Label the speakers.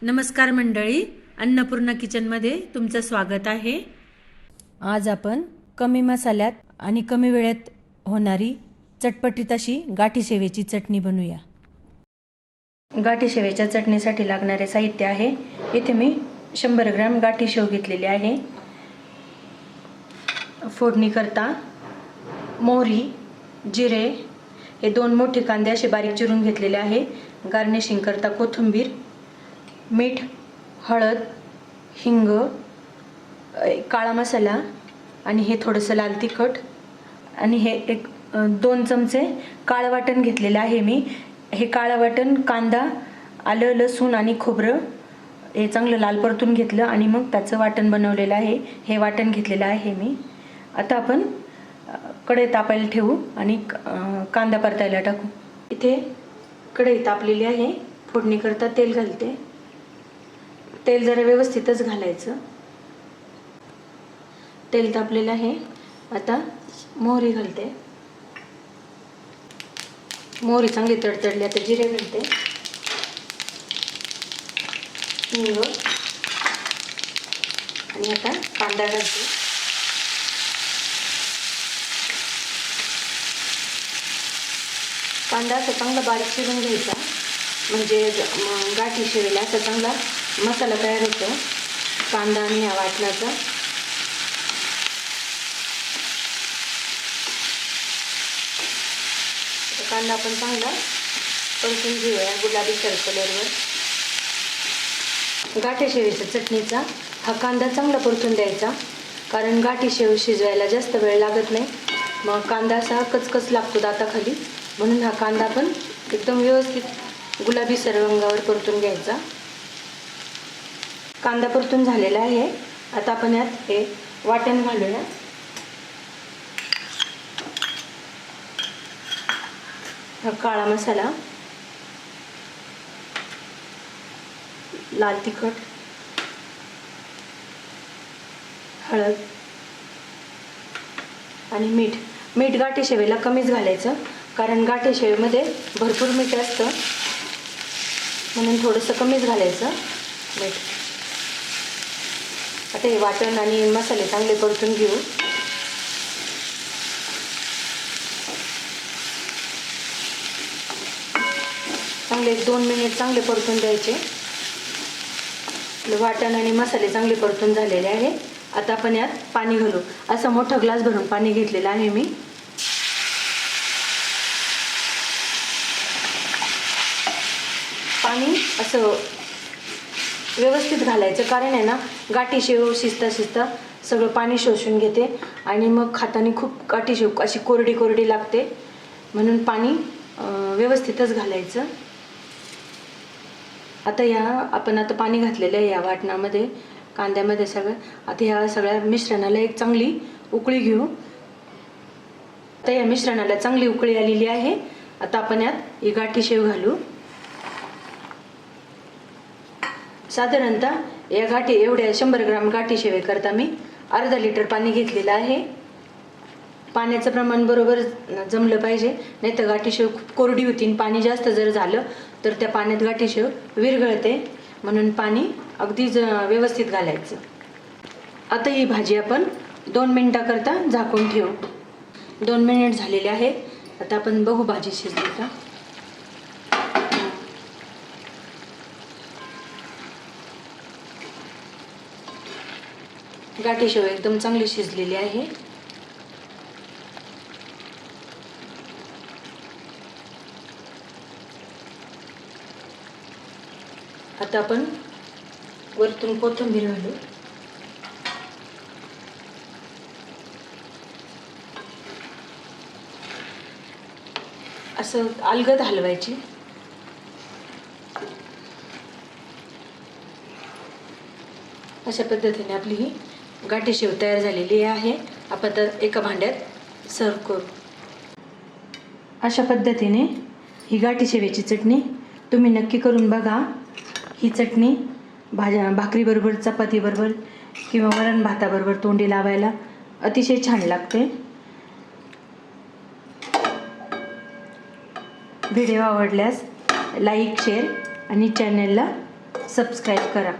Speaker 1: नमस्कार मंडळी, अन्नपूर्णा किचनमध्ये तुमचं स्वागत आहे। आज आपण कमी मसाल्यात आणि कमी वेळेत होणारी चटपटीत अशी गाठी शेवेची चटणी बनवूया। गाठी शेवेच्या चटणीसाठी लागणारे साहित्य आहे, इथे मी 100 ग्रॅम गाठी शेव घेतलेली आहे। फोडणी करता मोहरी, जिरे, हे 2 मोठे कांदे असे बारीक चिरून घेतलेले आहे। गार्निशिंग करता कोथिंबीर, मीठ, हळद, हिंग, काळा मसाला आणि हे थोडंसं लाल तिखट आणि हे 2 चमचे काळं वाटण घेतलेलं आहे मी। हे काळं वाटण कांदा, आलं, लसूण आणि खोबरं हे चांगलं लाल परतून घेतलं आणि मग त्याचं वाटण बनवलेलं आहे। हे वाटण घेतलेलं आहे मी। आता आपण कढई तापायला ठेवू आणि कांदा परतायला टाकू। इथे कढई तापलेली आहे, फोडणी करता तेल घालते। तेल जरा व्यवस्थितच घालायचं। तेल तापलेलं आहे, आता मोहरी घालते। मोहरी चांगली तडतडली, आता जिरे घालते, हिंग आणि आता कांदा घालते। कांदा असा चांगला बारीक चिरून घ्यायचा, म्हणजे गाठी शेवेला असा चांगला मसाला तयार होतो कांदा आणि या वाटणाचा। कांदा आपण चांगला परतून घेऊया गुलाबी कलरवर। गाठी शेवेच्या चटणीचा हा कांदा चांगला परतून द्यायचा, कारण गाठी शेव शिजवायला जास्त वेळ लागत नाही, मग कांदा असा कचकच लागतो दाताखाली, म्हणून हा कांदा पण एकदम व्यवस्थित गुलाबी रंगावर परतून घ्यायचा। कांदा परतून झालेला आहे, आता आपण यात हे वाटण घालूया। हा काळा मसाला, लाल तिखट, हळद आणि मीठ। मीठ गाठी शेवेला कमीच घालायचं, कारण गाठी शेवेमध्ये भरपूर मीठ असतं, म्हणून थोडंसं कमीच घालायचं मीठ। आता हे वाटण आणि मसाले चांगले परतून घेऊ। चांगले 2 मिनिट चांगले परतून द्यायचे। वाटण आणि मसाले चांगले परतून झालेले आहे, आता आपण यात पाणी घालू। असा मोठा ग्लास भरून पाणी घेतलेलं आहे मी। पाणी असं व्यवस्थित घालायचं, कारण आहे ना गाठी शेव शिजता सगळं पाणी शोषून घेते आणि मग खाताना खूप गाठी शेव अशी कोरडी कोरडी लागते, म्हणून पाणी व्यवस्थितच घालायचं। आता आपण आता पाणी घातलेलं आहे या वाटणामध्ये, कांद्यामध्ये सगळं। आता ह्या सगळ्या मिश्रणाला एक चांगली उकळी घेऊ। आता या मिश्रणाला चांगली उकळी आलेली आहे, आता आपण यात ही गाठी शेव घालू। साधारणतः या गाठी एवढ्या 100 ग्रॅम गाठी शेवे करता मी अर्धा लिटर पाणी घेतलेलं आहे। पाण्याचं प्रमाण बरोबर जमलं पाहिजे, नाही तर गाठी शेव खूप कोरडी होती। पाणी जास्त जर झालं तर त्या पाण्यात गाठी शेव विरघळते, म्हणून पाणी अगदी व्यवस्थित घालायचं। आता ही भाजी आपण 2 मिनिटाकरता झाकून ठेवू। 2 मिनिट झालेले आहे, आता आपण बघू भाजी शिजली का। गाठी शेव एकदम चांगली शिजलेली आहे। आता आपण वरतून कोथिंबीर घालू। असं अलगद हलवायची। अशा पद्धतीने आपली ही गाठी शेव तयार झालेली आहे। आपण तर एका भांड्यात सर्व करू। अशा पद्धतीने ही गाठी शेवेची चटणी तुम्ही नक्की करून बघा। ही चटणी भाकरीबरोबर, चपातीबरोबर किंवा वरण भाताबरोबर तोंडी लावायला अतिशय छान लागते। व्हिडिओ आवडल्यास लाईक, शेअर आणि चॅनलला सबस्क्राईब करा.